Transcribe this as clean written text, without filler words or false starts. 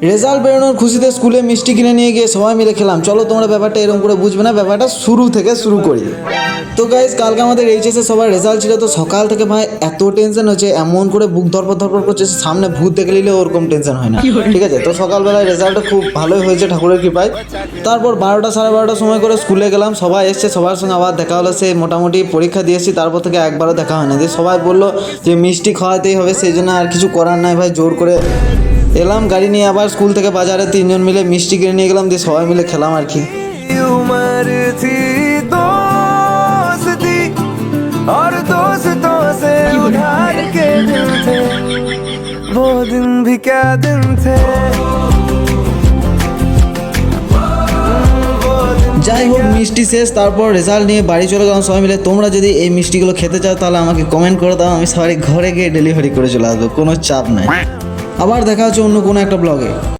Result বেরোনোর খুশিতে স্কুলে মিষ্টি কিনে নিয়ে গিয়ে সবাই মিলে খেলাম। চলো তোমরা ব্যাপারটা এরকম করে বুঝবে না, ব্যাপারটা শুরু থেকে শুরু করি। তো গাইস, কালকে আমাদের এইচএসে সবার রেজাল্ট ছিল। তো সকাল থেকে ভাই এত টেনশন হচ্ছে, এমন করে বুক ধরপড় ধরপড় করছে, সামনে ভূত দেখে নিলে ওরকম টেনশন হয় না, ঠিক আছে। তো সকালবেলায় রেজাল্টটা খুব ভালোই হয়েছে ঠাকুরের কৃপায়। তারপর 12টা সাড়ে 12টার সময় করে স্কুলে গেলাম, সবাই এসছে, সবার সঙ্গে আবার দেখা হলো। সে মোটামুটি পরীক্ষা দিয়েছি, তারপর থেকে একবারও দেখা হয় না। যে সবাই বললো যে মিষ্টি খাওয়াতেই হবে, সেই জন্য আর কিছু করার নাই ভাই, জোর করে এলাম গাড়ি নিয়ে। আবার স্কুল থেকে বাজারে 3জন মিলে মিষ্টি কিনে নিয়ে গেলাম, দিয়ে সবাই মিলে খেলাম আর কি। उम्र थी दोस्ती और दोस्तों से उधार के दिन थे, वो दिन भी क्या दिन थे। যাই হোক, মিষ্টি শেষ, তারপর রেজাল্ট নিয়ে বাড়ি চলে গেলাম সবাই মিলে। তোমরা যদি এই মিষ্টিগুলো খেতে চাও তাহলে আমাকে কমেন্ট করে দাও, আমি সবাই ঘরে গিয়ে ডেলিভারি করে চলে আসবো, কোনো চাপ নাই। আবার দেখা হচ্ছে অন্য কোনো একটা ব্লগে।